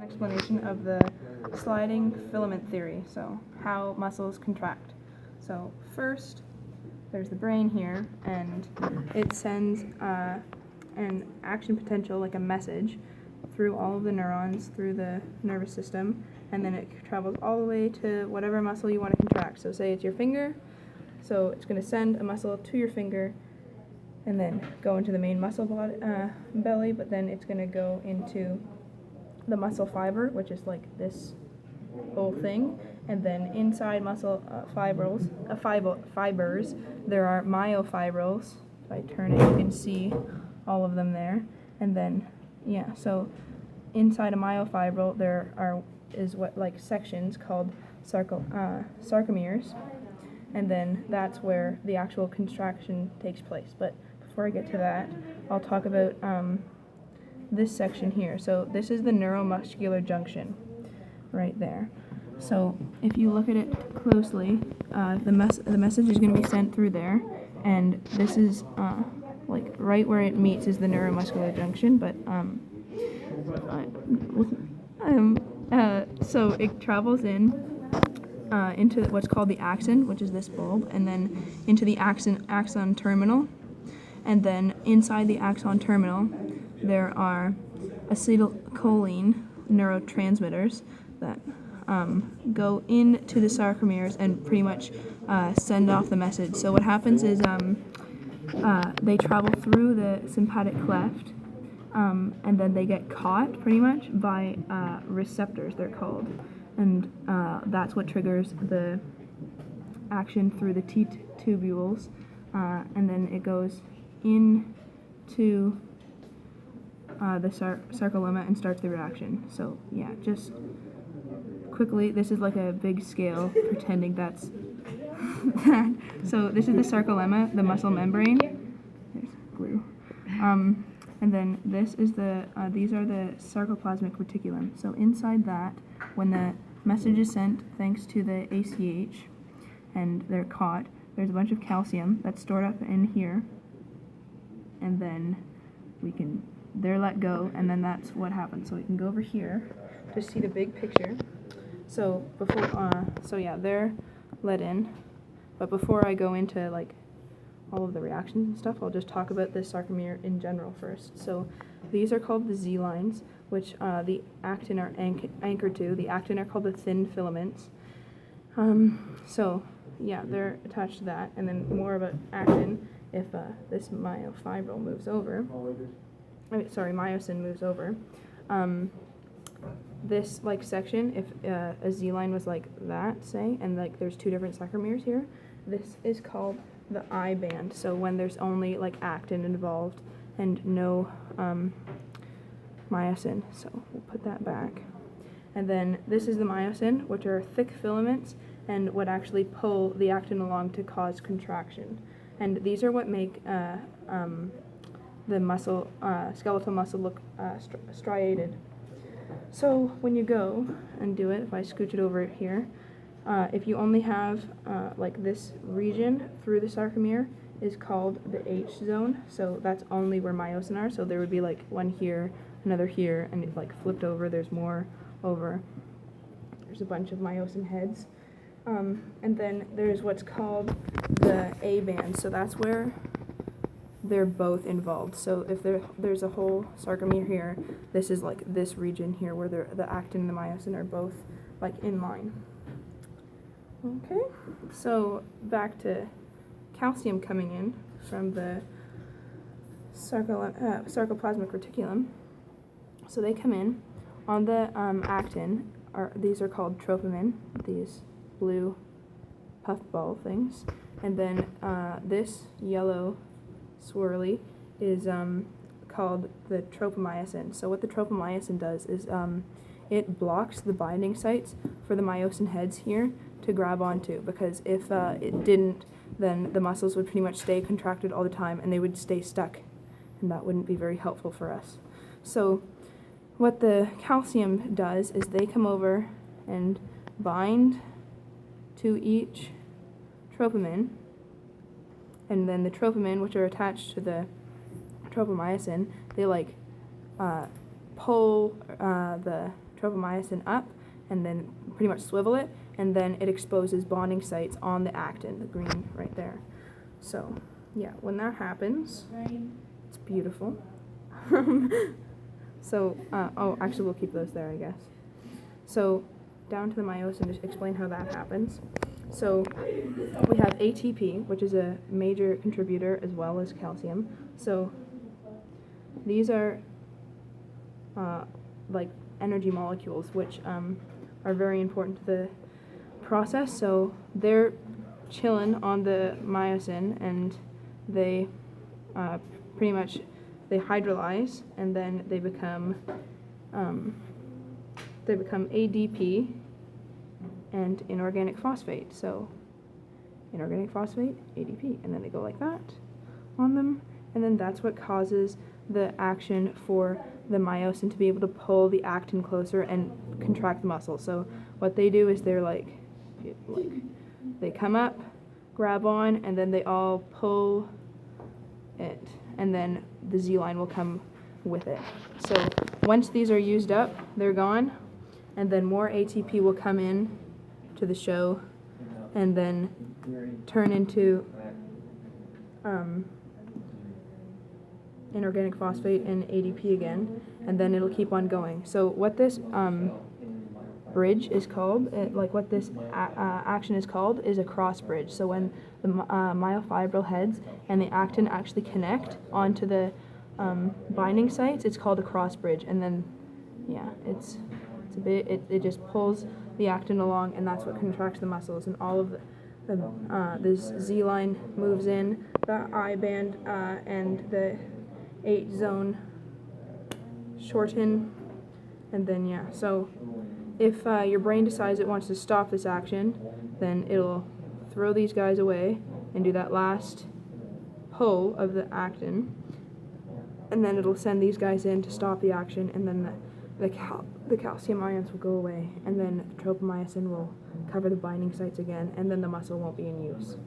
Explanation of the sliding filament theory, so how muscles contract. So first, there's the brain here, and it sends an action potential, like a message, through all of the neurons, through the nervous system, and then it travels all the way to whatever muscle you want to contract. So say it's your finger, so it's going to send a muscle to your finger, and then go into the main muscle belly, but then it's going to go into the muscle fiber, which is like this whole thing, and then inside muscle fibers there are myofibrils. If I turn it, you can see all of them there, and then so inside a myofibril there is what like sections called sarcomeres, and then that's where the actual contraction takes place. But before I get to that, I'll talk about this section here. So this is the neuromuscular junction right there. So if you look at it closely, the message is going to be sent through there, and this is like right where it meets is the neuromuscular junction, but so it travels into what's called the axon, which is this bulb, and then into the axon terminal, and then inside the axon terminal there are acetylcholine neurotransmitters that go into the sarcomeres and pretty much send off the message. So what happens is they travel through the sympathetic cleft, and then they get caught pretty much by receptors, they're called, and that's what triggers the action through the T-tubules, and then it goes into the sarcolemma and starts the reaction. So yeah, just quickly, this is like a big scale, pretending that's that. So this is the sarcolemma, the muscle membrane. There's glue. And then this is these are the sarcoplasmic reticulum. So inside that, when the message is sent thanks to the ACH, and they're caught, there's a bunch of calcium that's stored up in here, and then they're let go, and then that's what happens. So we can go over here to see the big picture. So they're let in, but before I go into like all of the reactions and stuff, I'll just talk about the sarcomere in general first. So these are called the Z lines, which the actin are anchored to. The actin are called the thin filaments. They're attached to that, and then more about actin. If this myofibril moves over, myosin moves over, this like section, if a Z line was like that, say, and like there's two different sarcomeres here, this is called the I band. So when there's only like actin involved and no myosin. So we'll put that back. And then this is the myosin, which are thick filaments and would actually pull the actin along to cause contraction. And these are what make the skeletal muscle look striated. So when you go and do it, if I scooch it over here, if you only have like this region through the sarcomere is called the H zone. So that's only where myosin are. So there would be like one here, another here, and it's like flipped over. There's more over. There's a bunch of myosin heads. And then there's what's called the A band, so that's where they're both involved. So if there's a whole sarcomere here, this is like this region here where the actin and the myosin are both like in line. Okay, so back to calcium coming in from the sarcoplasmic reticulum. So they come in on the actin. These are called troponin, these blue puffball things, and then this yellow swirly is called the tropomyosin. So what the tropomyosin does is it blocks the binding sites for the myosin heads here to grab onto, because if it didn't, then the muscles would pretty much stay contracted all the time and they would stay stuck, and that wouldn't be very helpful for us. So what the calcium does is they come over and bind to each troponin, and then the troponin, which are attached to the tropomyosin, they like pull the tropomyosin up and then pretty much swivel it, and then it exposes bonding sites on the actin, the green right there. So yeah, when that happens, it's beautiful. So, oh, actually we'll keep those there, I guess. So down to the myosin to explain how that happens. So we have ATP, which is a major contributor as well as calcium. So these are like energy molecules, which are very important to the process. So they're chilling on the myosin, and they pretty much they hydrolyze, and then they become ADP and inorganic phosphate. So inorganic phosphate, ADP, and then they go like that on them, and then that's what causes the action for the myosin to be able to pull the actin closer and contract the muscle. So what they do is they're like they come up, grab on, and then they all pull it, and then the Z line will come with it. So once these are used up, they're gone, and then more ATP will come in to the show and then turn into inorganic phosphate and ADP again, and then it'll keep on going. So what this bridge is called, what this action is called, is a cross bridge. So when the myofibril heads and the actin actually connect onto the binding sites, it's called a cross bridge. And then, yeah, it's a bit, it just pulls the actin along, and that's what contracts the muscles, and all of this Z line moves in, the I band and the 8 zone shorten, and then yeah. So if your brain decides it wants to stop this action, then it'll throw these guys away and do that last pull of the actin, and then it'll send these guys in to stop the action, and then the calcium ions will go away, and then tropomyosin will cover the binding sites again, and then the muscle won't be in use.